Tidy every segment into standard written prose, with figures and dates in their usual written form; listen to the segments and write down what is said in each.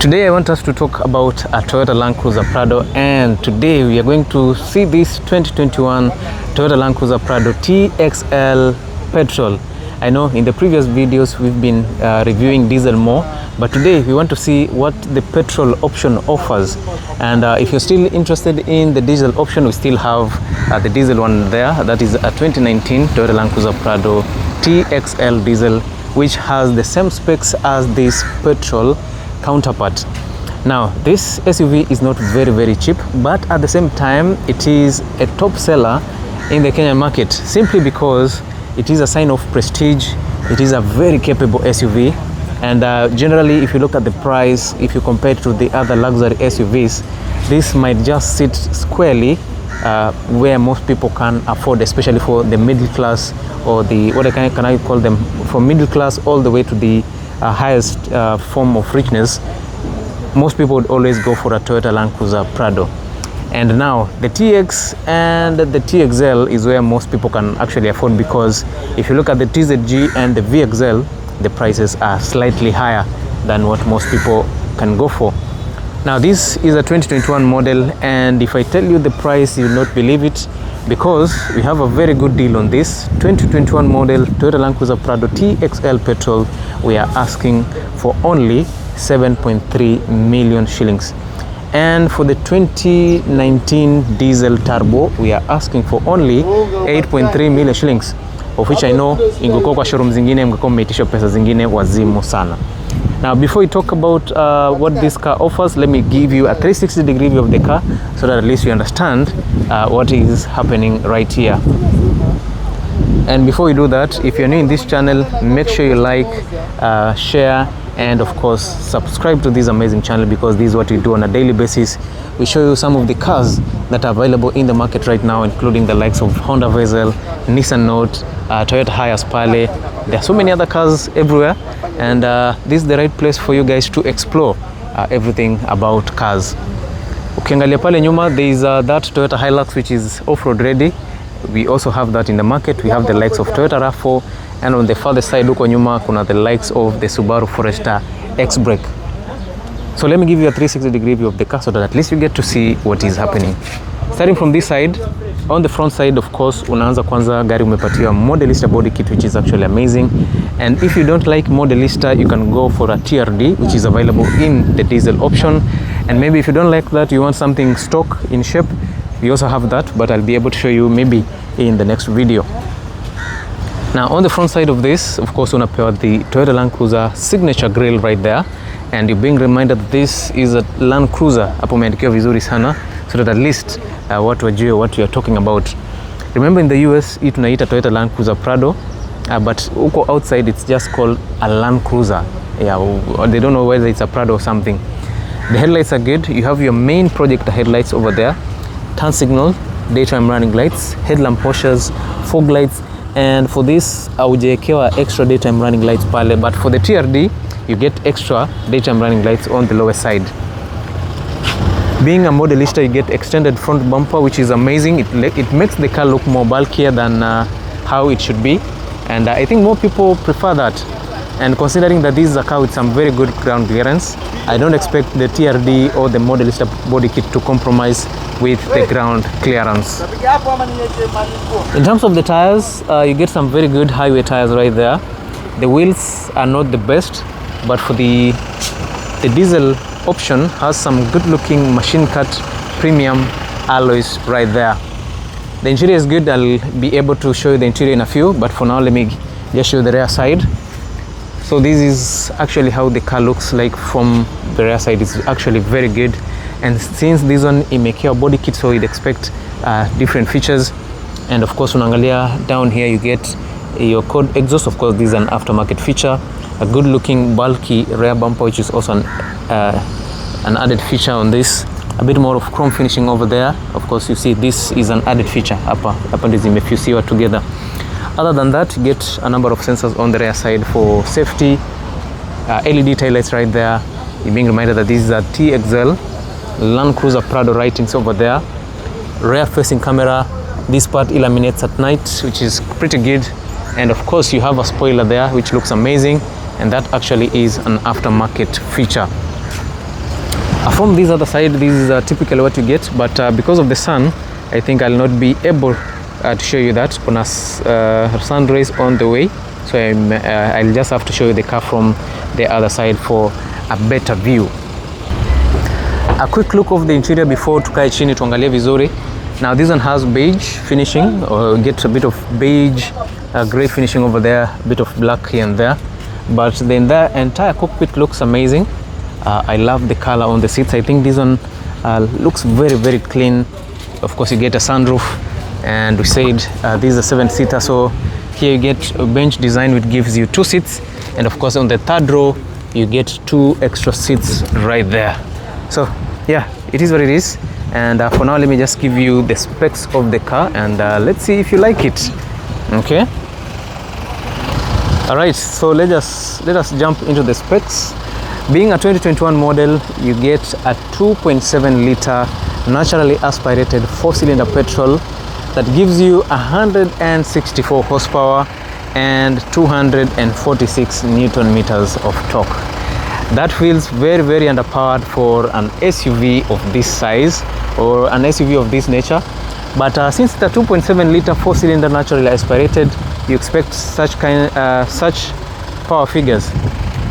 Today I want us to talk about a Toyota Landcruiser Prado, and today we are going to see this 2021 Toyota Landcruiser Prado Tx.L Petrol. I know in the previous videos we've been reviewing diesel more, but today we want to see what the petrol option offers. And if you're still interested in the diesel option, we still have the diesel one there. That is a 2019 Toyota Landcruiser Prado Tx.L diesel, which has the same specs as this petrol counterpart. Now this SUV is not very cheap, but at the same time it is a top seller in the Kenyan market simply because it is a sign of prestige. It is a very capable SUV, and generally if you look at the price, if you compare it to the other luxury SUVs, this might just sit squarely where most people can afford, especially for the middle class, or the what can I call them, from middle class all the way to the highest form of richness. Most people would always go for a Toyota Landcruiser Prado. And now the TX and the Tx.L is where most people can actually afford, because if you look at the TZG and the VXL, the prices are slightly higher than what most people can go for. Now this is a 2021 model, and if I tell you the price, you will not believe it, because we have a very good deal on this 2021 model Toyota Landcruiser Prado Tx.L Petrol. We are asking for only 7.3 million shillings. And for the 2019 diesel turbo, we are asking for only 8.3 million shillings, of which I know ingekuwa kwa showroom zingine mngekuwa mmeitisha pesa zingine wazimu sana. Now before we talk about what this car offers, let me give you a 360 degree view of the car, so that at least you understand what is happening right here. And before we do that, if you're new in this channel, make sure you like, share, and of course subscribe to this amazing channel, because this is what we do on a daily basis. We show you some of the cars that are available in the market right now, including the likes of Honda Vezel, Nissan Note, Toyota Hiace pale. There are so many other cars everywhere, and this is the right place for you guys to explore everything about cars. Ukiangalia pale nyuma, there is that Toyota Hilux, which is off-road ready. We also have that in the market. We have the likes of Toyota RAV4, and on the further side huko nyuma kuna the likes of the Subaru Forester X-Brake. So let me give you a 360 degree view of the car, so that at least you get to see what is happening. Starting from this side, on the front side, of course, unaanza kwanza gari umepatiwa Modelista body kit, which is actually amazing. And if you don't like Modelista, you can go for a TRD, which is available in the diesel option. And maybe if you don't like that, you want something stock in shape, we also have that, but I'll be able to show you maybe in the next video. Now on the front side of this, of course, unapewa the Toyota Landcruiser signature grille right there, and you're being reminded that this is a Landcruiser. Hapo umeandikiwa vizuri sana, so that at least watu wajue what you are talking about. Remember, in the US hii tunaita Toyota Landcruiser Prado, but huko outside it's just called a Landcruiser. Yeah, they don't know whether it's a Prado or something. The headlights are good. You have your main projector headlights over there, turn signal, daytime running lights, headlamp washers, fog lights, and for this haujaekewa extra daytime running lights pale, but for the TRD you get extra daytime running lights on the lower side. Being a Modelista, you get extended front bumper, which is amazing. It makes the car look more bulkier than how it should be, and I think more people prefer that. And considering that this is a car with some very good ground clearance, I don't expect the TRD or the Modelista body kit to compromise with the ground clearance. In terms of the tires, you get some very good highway tires right there. The wheels are not the best, but for the diesel option has some good looking machine cut premium alloys right there. The interior is good. I'll be able to show you the interior in a few, but for now let me just show you the rear side. So this is actually how the car looks like from the rear side. It's actually very good, and since this one imekewa body kit, so you'd expect different features. And of course unaangalia down here, you get your code exhaust. Of course this is an aftermarket feature. A good looking bulky rear bumper, which is also an added feature on this. A bit more of chrome finishing over there. Of course you see this is an added feature hapa ndizi imefuse together. Other than that, you get a number of sensors on the rear side for safety. LED taillights right there. You're being reminded that this is a Tx.L Landcruiser Prado writings over there. Rear facing camera. This part illuminates at night, which is pretty good. And of course you have a spoiler there, which looks amazing, and that actually is an aftermarket feature. From this other side, this is typically what you get, but because of the sun, I think I'll not be able to show you that. Kuna sun rays on the way, so I'll just have to show you the car from the other side for a better view. A quick look of the interior before tukae chini tuangalie vizuri. Now this one has beige finishing, or get a bit of beige, grey finishing over there, a bit of black here and there, but then the entire cockpit looks amazing. I love the color on the seats. I think this one looks very clean. Of course, you get a sunroof, and we said this is a 7-seater, so here you get a bench design which gives you 2 seats, and of course on the third row you get 2 extra seats right there. So yeah, it is what it is. And for now, let me just give you the specs of the car, and let's see if you like it. Okay, all right, so let us jump into the specs. Being a 2021 model, you get a 2.7 liter naturally aspirated 4-cylinder petrol that gives you 164 horsepower and 246 Newton meters of torque. That feels very underpowered for an SUV of this size or an SUV of this nature. But since the 2.7 liter 4-cylinder naturally aspirated, you expect such power figures.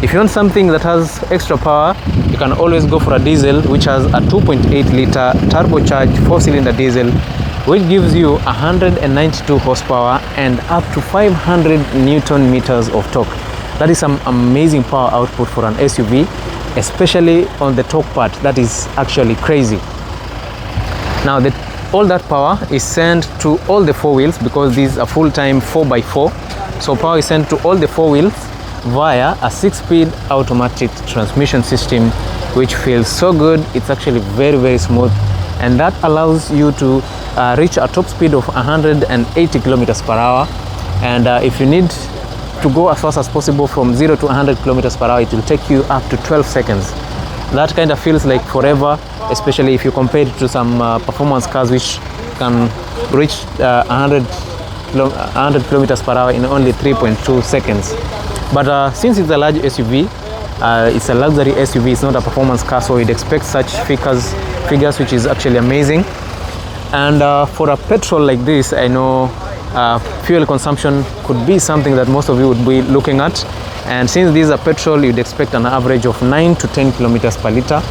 If you want something that has extra power, you can always go for a diesel, which has a 2.8 liter turbocharged 4-cylinder diesel, which gives you 192 horsepower and up to 500 Newton meters of torque. That is some amazing power output for an SUV, especially on the torque part. That is actually crazy. Now all that power is sent to all the 4 wheels, because these are full-time 4x4. So power is sent to all the 4 wheels via a 6-speed automatic transmission system, which feels so good. It's actually very smooth, and that allows you to reach a top speed of 180 kilometers per hour. And if you need to go as fast as possible from 0 to 100 kilometers per hour, it will take you up to 12 seconds. That kind of feels like forever, especially if you compare it to some performance cars which can reach 100 kilometers per hour in only 3.2 seconds. But since it's a large SUV, it's a luxury SUV, it's not a performance car, so you'd expect such figures, which is actually amazing. And for a petrol like this, I know fuel consumption could be something that most of you would be looking at. And since this is a petrol, you'd expect an average of 9 to 10 kilometers per liter.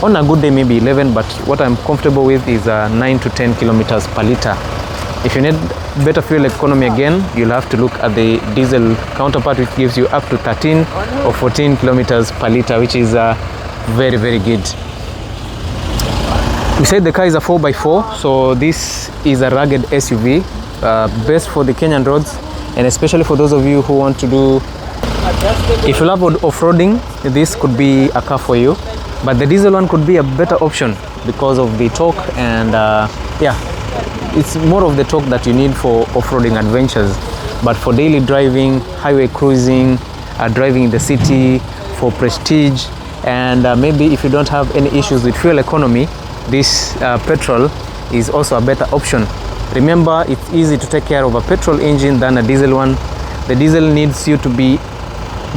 On a good day, maybe 11, but what I'm comfortable with is 9 to 10 kilometers per liter. If you need better fuel economy, again, you'll have to look at the diesel counterpart, which gives you up to 13 or 14 kilometers per liter, which is very good. We said the car is a 4x4, so this is a rugged SUV, best for the Kenyan roads, and especially for those of you who want to do, if you love off-roading, this could be a car for you. But the diesel one could be a better option because of the torque, and yeah, it's more of the torque that you need for off-roading adventures. But for daily driving, highway cruising, driving in the city, for prestige, and maybe if you don't have any issues with fuel economy, this petrol is also a better option. Remember, it's easy to take care of a petrol engine than a diesel one. The diesel needs you to be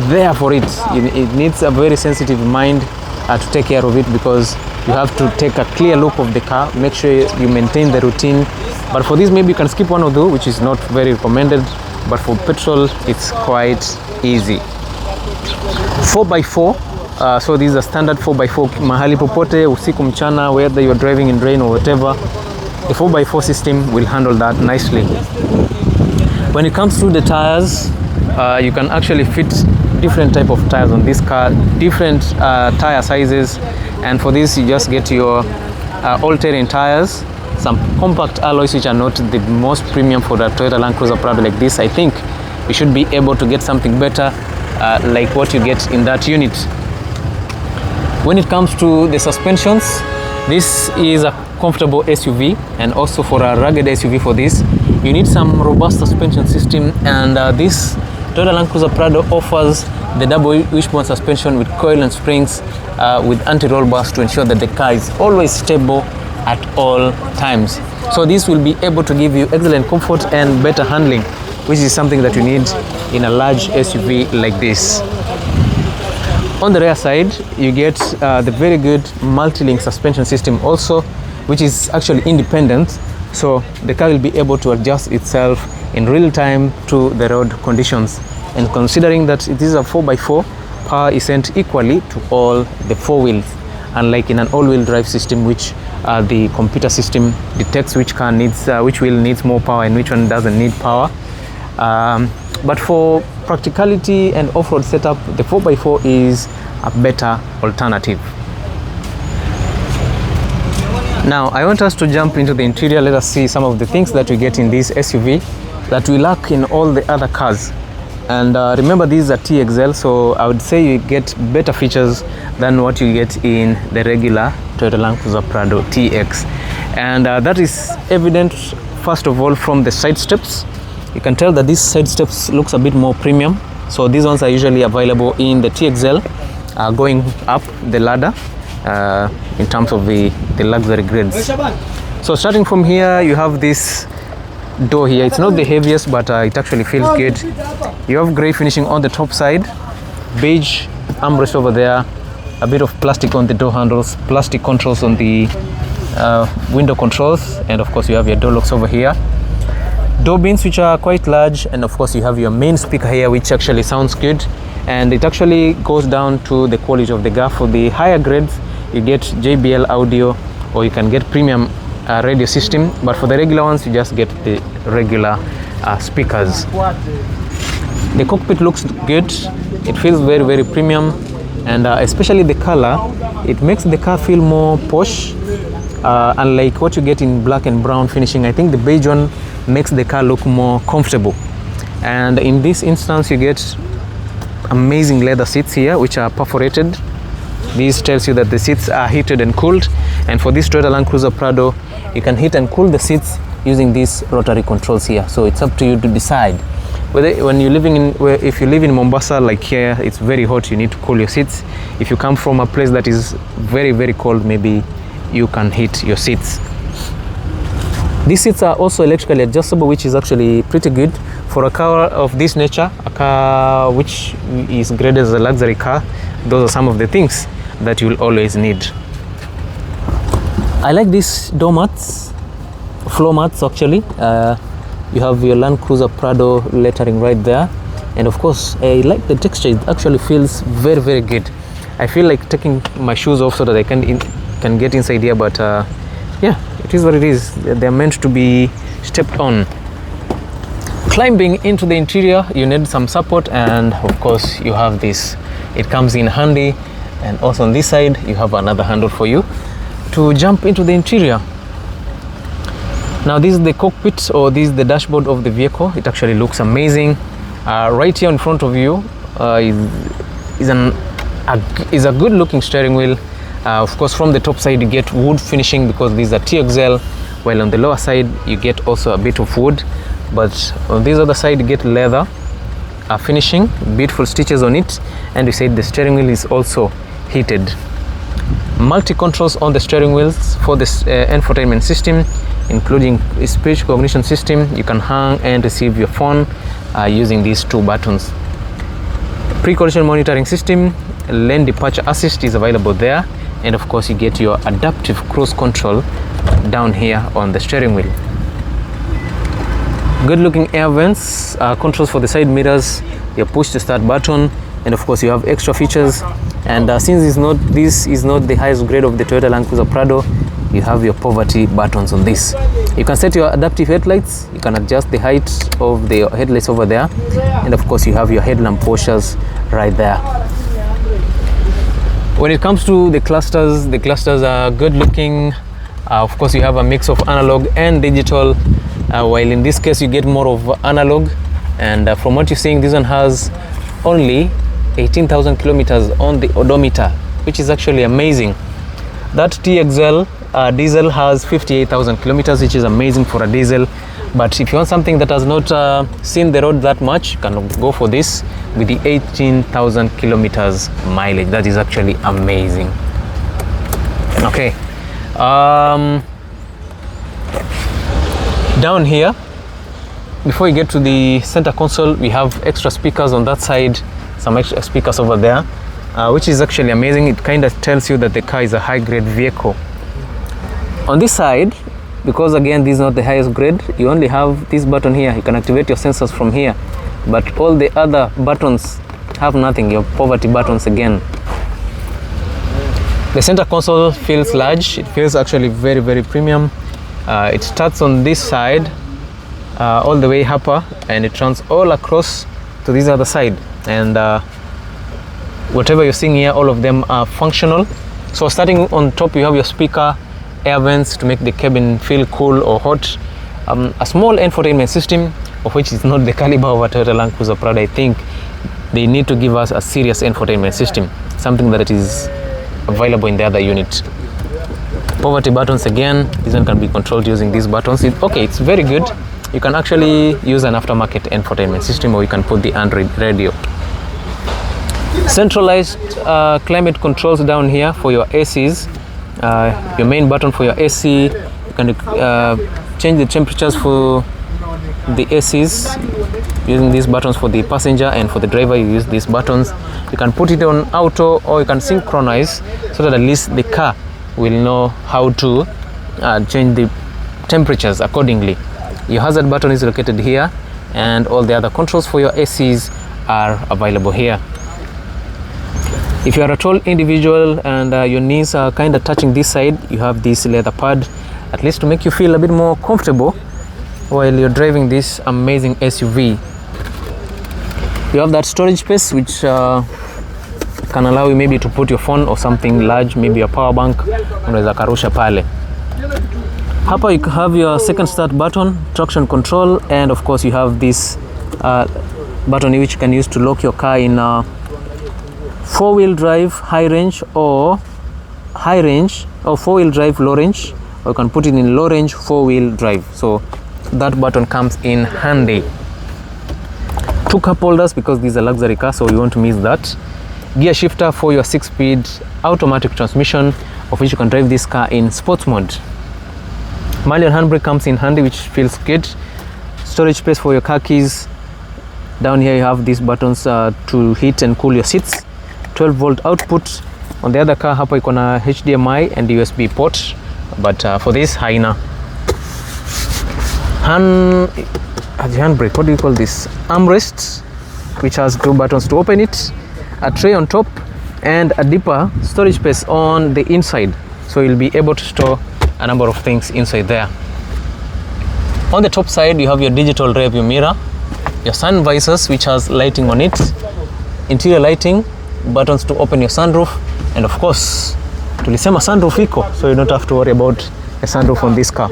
there for it. It needs a very sensitive mind to take care of it, because you have to take a clear look of the car, make sure you maintain the routine. But for this, maybe you can skip one or two, which is not very recommended. But for petrol, it's quite easy. 4x4, so this is a standard 4x4. Mahali popote, usiku mchana, whether you're driving in rain or whatever, the 4x4 system will handle that nicely. When it comes to the tires, you can actually fit different type of tires on this car, different tire sizes, and for this you just get your all-terrain tires, some compact alloys which are not the most premium for the Toyota Landcruiser Prado like this. I think you should be able to get something better like what you get in that unit. When it comes to the suspensions, this is a comfortable SUV, and also for a rugged SUV, for this you need some robust suspension system, and this Toyota Landcruiser Prado offers the double wishbone suspension with coil and springs with anti-roll bars to ensure that the car is always stable at all times. So this will be able to give you excellent comfort and better handling, which is something that you need in a large SUV like this. On the rear side, you get the very good multi-link suspension system also, which is actually independent, so the car will be able to adjust itself in real time to the road conditions. And considering that it is a 4x4, power is sent equally to all the four wheels, unlike in an all-wheel drive system, which the computer system detects which car needs, which wheel needs more power and which one doesn't need power. But for practicality and off-road setup, the 4x4 is a better alternative. Now I want us to jump into the interior. Let us see some of the things that we get in this SUV that we lack in all the other cars. And remember, these are Tx.L, so I would say you get better features than what you get in the regular Toyota Landcruiser Prado TX. And that is evident first of all from the side steps. You can tell that these side steps looks a bit more premium. So these ones are usually available in the Tx.L, going up the ladder in terms of the luxury grades. So starting from here, you have this door here. It's not the heaviest, but it actually feels good. You have gray finishing on the top side, beige armrest over there, a bit of plastic on the door handles, plastic controls on the window controls, and of course you have your door locks over here. Door bins, which are quite large, and of course you have your main speaker here, which actually sounds good, and it actually goes down to the quality of the car. For the higher grades, you get JBL audio, or you can get premium radio system, but for the regular ones you just get the regular speakers. The cockpit looks good. It feels very, very premium, and especially the color, it makes the car feel more posh, unlike what you get in black and brown finishing. I think the beige one makes the car look more comfortable, and in this instance you get amazing leather seats here, which are perforated. This tells you that the seats are heated and cooled, and for this Toyota Landcruiser Prado, you can heat and cool the seats using these rotary controls here. So it's up to you to decide whether, when you're living in, if you live in Mombasa like here, it's very hot, you need to cool your seats. If you come from a place that is very, very cold, maybe you can heat your seats. These seats are also electrically adjustable, which is actually pretty good for a car of this nature, a car which is graded as a luxury car. Those are some of the things that you will always need. I like these door mats, floor mats actually. You have your Landcruiser Prado lettering right there, and of course I like the texture. It actually feels very, very good. I feel like taking my shoes off so that I can get inside here, but yeah, it is what it is. They're meant to be stepped on. Climbing into the interior, you need some support, and of course you have this. It comes in handy, and also on this side you have another handle for you to jump into the interior. Now this is the cockpit, or this is the dashboard of the vehicle. It actually looks amazing. Right here in front of you is a good looking steering wheel. Of course from the top side you get wood finishing because these are Tx.L, while on the lower side you get also a bit of wood, but on this other side you get leather finishing, beautiful stitches on it, and we said the steering wheel is also heated. Multi controls on the steering wheels for this infotainment system, including a speech recognition system. You can hang and receive your phone using these two buttons. Pre-collision monitoring system, lane departure assist is available there, and of course you get your adaptive cruise control down here on the steering wheel. Good looking air vents, controls for the side mirrors, your push to start button, and of course you have extra features. And since this is not the highest grade of the Toyota Landcruiser Prado, you have your poverty buttons on this. You can set your adaptive headlights, you can adjust the height of the headlights over there, and of course you have your headlamp washers right there. When it comes to the clusters are good looking. Of course you have a mix of analog and digital, while in this case you get more of analog, and from what you're seeing, this one has only 18,000 kilometers on the odometer, which is actually amazing. That Tx.L diesel has 58,000 kilometers, which is amazing for a diesel. But if you want something that has not seen the road that much, you can go for this with the 18,000 kilometers mileage. That is actually amazing. Okay, down here, before you get to the center console, we have extra speakers on that side, some extra speakers over there, which is actually amazing. It kind of tells you that the car is a high-grade vehicle. On this side, because again this is not the highest grade, you only have this button here. You can activate your sensors from here, but all the other buttons have nothing, your poverty buttons again. The center console feels large. It feels actually very, very premium. It starts on this side all the way upper, and it runs all across to this other side, and whatever you're seeing here, all of them are functional. So starting on top, you have your speaker, air vents to make the cabin feel cool or hot, a small infotainment system, of which is not the caliber of a Toyota Landcruiser Prado. I think they need to give us a serious infotainment system, something that is available in the other unit. Poverty buttons again, this one can be controlled using these buttons. It's very good. You can actually use an aftermarket infotainment system, or you can put the Android radio. Centralized climate controls down here for your ACs. Your main button for your AC. You can change the temperatures for the ACs using these buttons. For the passenger and for the driver, you use these buttons. You can put it on auto, or you can synchronize, so that at least the car will know how to change the temperatures accordingly. Your hazard button is located here, and all the other controls for your ACs are available here. If you are a tall individual and your knees are kind of touching this side, you have this leather pad, at least to make you feel a bit more comfortable while you're driving this amazing SUV. You have that storage space, which can allow you maybe to put your phone or something large, maybe a power bank, unaweza karusha pale. Hapa you have your second start button, traction control, and of course you have this button which you can use to lock your car in four-wheel drive high range, or four-wheel drive low range, or you can put it in low range four-wheel drive. So that button comes in handy. Two cup holders, because this is a luxury car, so you won't miss that. Gear shifter for your 6-speed automatic transmission, of which you can drive this car in sports mode. Manual handbrake comes in handy, which feels good. Storage space for your car keys. Down here you have these buttons to heat and cool your seats. 12-volt output. On the other car hapa iko na HDMI and USB port, but for this haina. Handbrake, what do you call this? Armrest, which has two buttons to open it, a tray on top, and a deeper storage space on the inside, so you'll be able to store a number of things inside there. On the top side, you have your digital rear view mirror, your sun visors, which has lighting on it, interior lighting, buttons to open your sunroof, and of course tulisema sunroof iko, so you don't have to worry about a sunroof on this car.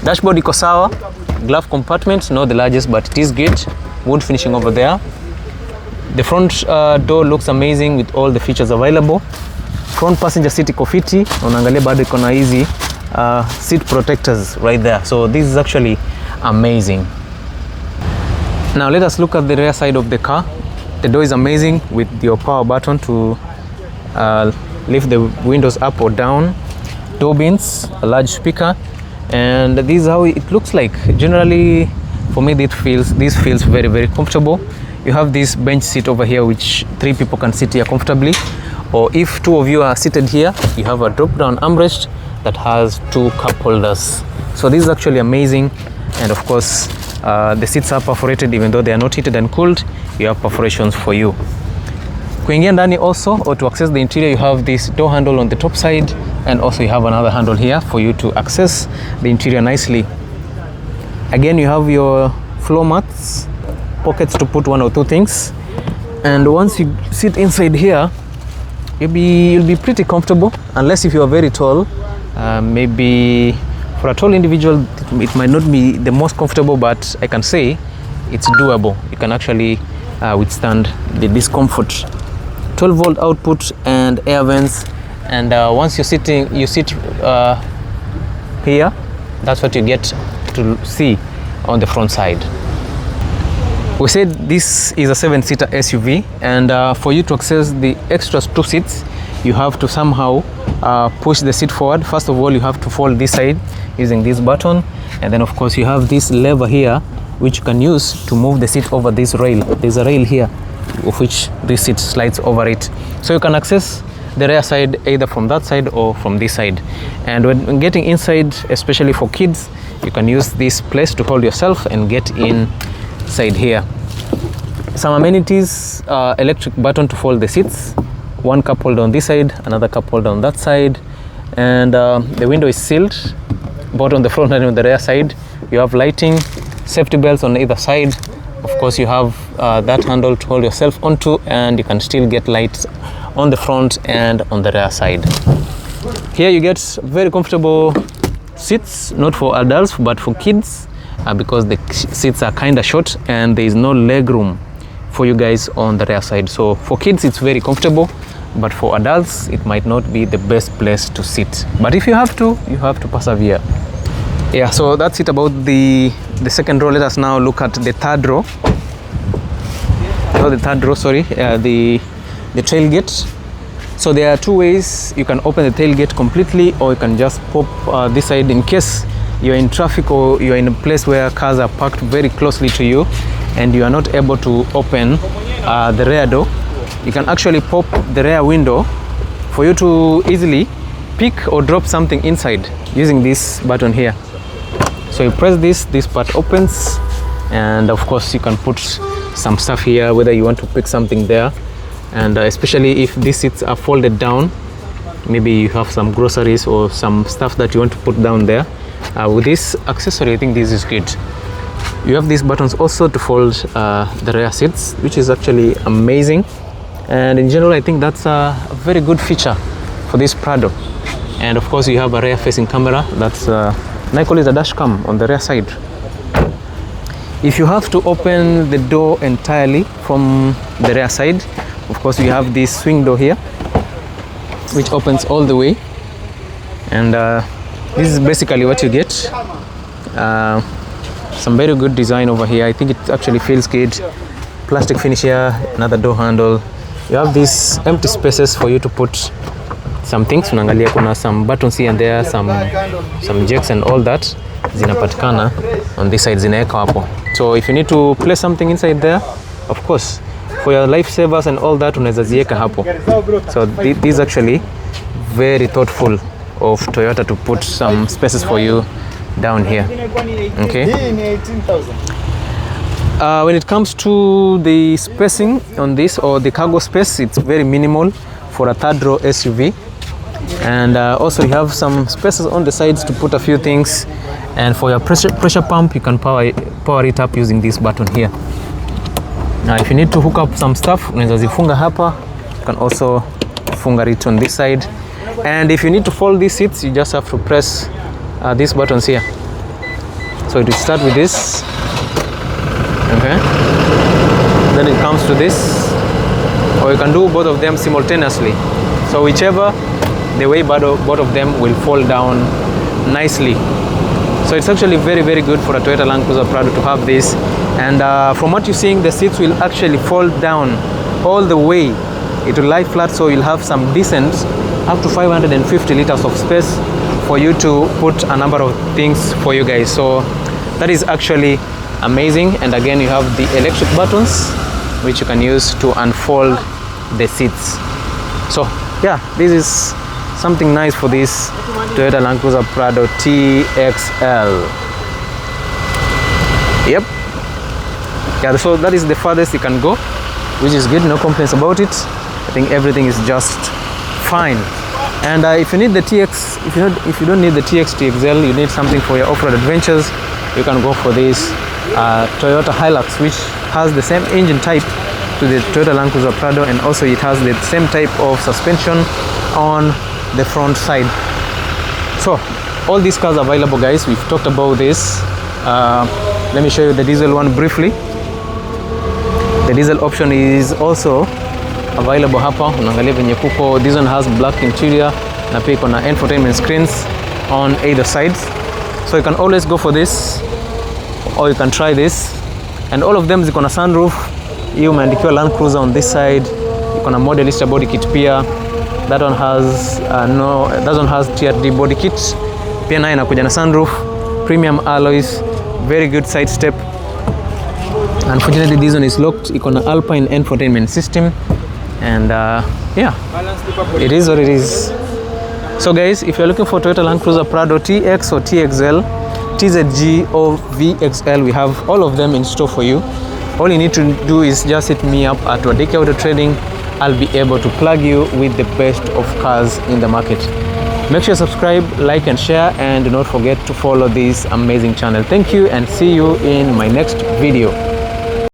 Dashboard iko sawa. Glove compartment, not the largest, but it is good. Wood finishing over there. The front door looks amazing with all the features available. Front passenger seat iko fiti, unaangalia bado iko na hizi seat protectors right there, so this is actually amazing. Now let us look at the rear side of the car. The door is amazing with your power button to lift the windows up or down. Door bins, a large speaker, and this is how it looks like. Generally, for me, this feels very, very comfortable. You have this bench seat over here, which 3 people can sit here comfortably, or if 2 of you are seated here, you have a drop down armrest that has 2 cup holders. So this is actually amazing, and of course the seats are perforated. Even though they are not heated and cooled, you have perforations for you. Kuingia ndani also, or to access the interior, you have this door handle on the top side, and also you have another handle here for you to access the interior nicely. Again, you have your floor mats, pockets to put 1 or 2 things, and once you sit inside here, you'll be pretty comfortable, unless if you are very tall. Maybe for a tall individual it might not be the most comfortable, but I can say it's doable. You can actually withstand the discomfort. 12-volt output and air vents, and once you sit here, that's what you get to see on the front side. We said this is a 7-seater SUV, and for you to access the extra 2 seats, you have to somehow push the seat forward. First of all, you have to fold this side using this button, and then of course you have this lever here, which you can use to move the seat over this rail. There's a rail here of which this seat slides over it. So you can access the rear side either from that side or from this side. And when getting inside, especially for kids, you can use this place to hold yourself and get inside here. Some amenities: electric button to fold the seats, one cup holder on this side, another cup holder on that side, and the window is sealed both on the front and on the rear side. You have lighting, safety belts on either side. Of course, you have that handle to hold yourself onto, and you can still get lights on the front and on the rear side. Here you get very comfortable seats, not for adults but for kids, because the seats are kind of short and there is no leg room for you guys on the rear side. So for kids it's very comfortable, but for adults it might not be the best place to sit. But if you have to persevere. Yeah, so that's it about the second row. Let us now look at the third row. The tailgate. So there are two ways you can open the tailgate completely, or you can just pop this side in case you're in traffic or you're in a place where cars are parked very closely to you and you are not able to open the rear door. You can actually pop the rear window for you to easily pick or drop something inside using this button here. So you press this part opens, and of course you can put some stuff here, whether you want to pick something there. And especially if these seats are folded down, maybe you have some groceries or some stuff that you want to put down there. With this accessory, I think this is good. You have these buttons also to fold the rear seats, which is actually amazing. And in general, I think that's a very good feature for this Prado. And of course, you have a rear facing camera. That's I call it a dash cam on the rear side. If you have to open the door entirely from the rear side, of course you have this swing door here which opens all the way, and this is basically what you get. Some very good design over here. I think it actually feels good. Plastic finish here, another door handle. You have these empty spaces for you to put some things. Unaangalia kuna some buttons here and there, some jacks and all that zinapatikana on this side, zinaweka hapo. So if you need to place something inside there, of course for your lifesavers and all that unaweza ziweka hapo. So this is actually very thoughtful of Toyota to put some spaces for you down here. Okay. When it comes to the spacing on this, or the cargo space, it's very minimal for a third row SUV. And also you have some spaces on the sides to put a few things. And for your pressure pump, you can power it up using this button here. Now if you need to hook up some stuff, unaweza zifunga hapa. You can also funga it on this side. And if you need to fold these seats, you just have to press these buttons here. So it will start with this. Okay. Then it comes to this. Or you can do both of them simultaneously. So whichever, the way both of them will fold down nicely. So it's actually very, very good for a Toyota Landcruiser Prado to have this. And from what you're seeing, the seats will actually fold down all the way. It will lie flat, so you'll have some decent, up to 550 liters of space for you to put a number of things for you guys. So that is actually amazing. And again, you have the electric buttons which you can use to unfold the seats. So yeah, this is something nice for this Toyota Landcruiser Prado Tx.L. Yep. Yeah, so that is the farthest you can go, which is good. No complaints about it. I think everything is just fine. And if you need the TX, if you don't need the Tx.L, you need something for your off-road adventures, you can go for this Toyota Hilux, which has the same engine type to the Toyota Landcruiser Prado, and also it has the same type of suspension on the front side. So all these cars are available, guys. We've talked about this. Let me show you the diesel one briefly. The diesel option is also available hapa. Unaangalia venye kuko. This one has black interior na pia iko na infotainment screens on either sides. So you can always go for this, or you can try this. And all of them ziko na sunroof. Hii umeandikiwa Landcruiser on this side. Iko na modelista body kit pia. That one has that one has TRD body kit. Pia nayo inakuja na sunroof, premium alloys, very good side step. Unfortunately, this one is locked. It's on an Alpine infotainment system, and yeah, it is what it is. So guys, if you're looking for Toyota Landcruiser Prado TX or Tx.L, TZG or VXL, we have all of them in store for you. All you need to do is just hit me up at Wadeke Auto Trading. I'll be able to plug you with the best of cars in the market. Make sure you subscribe, like and share, and do not forget to follow this amazing channel. Thank you and see you in my next video.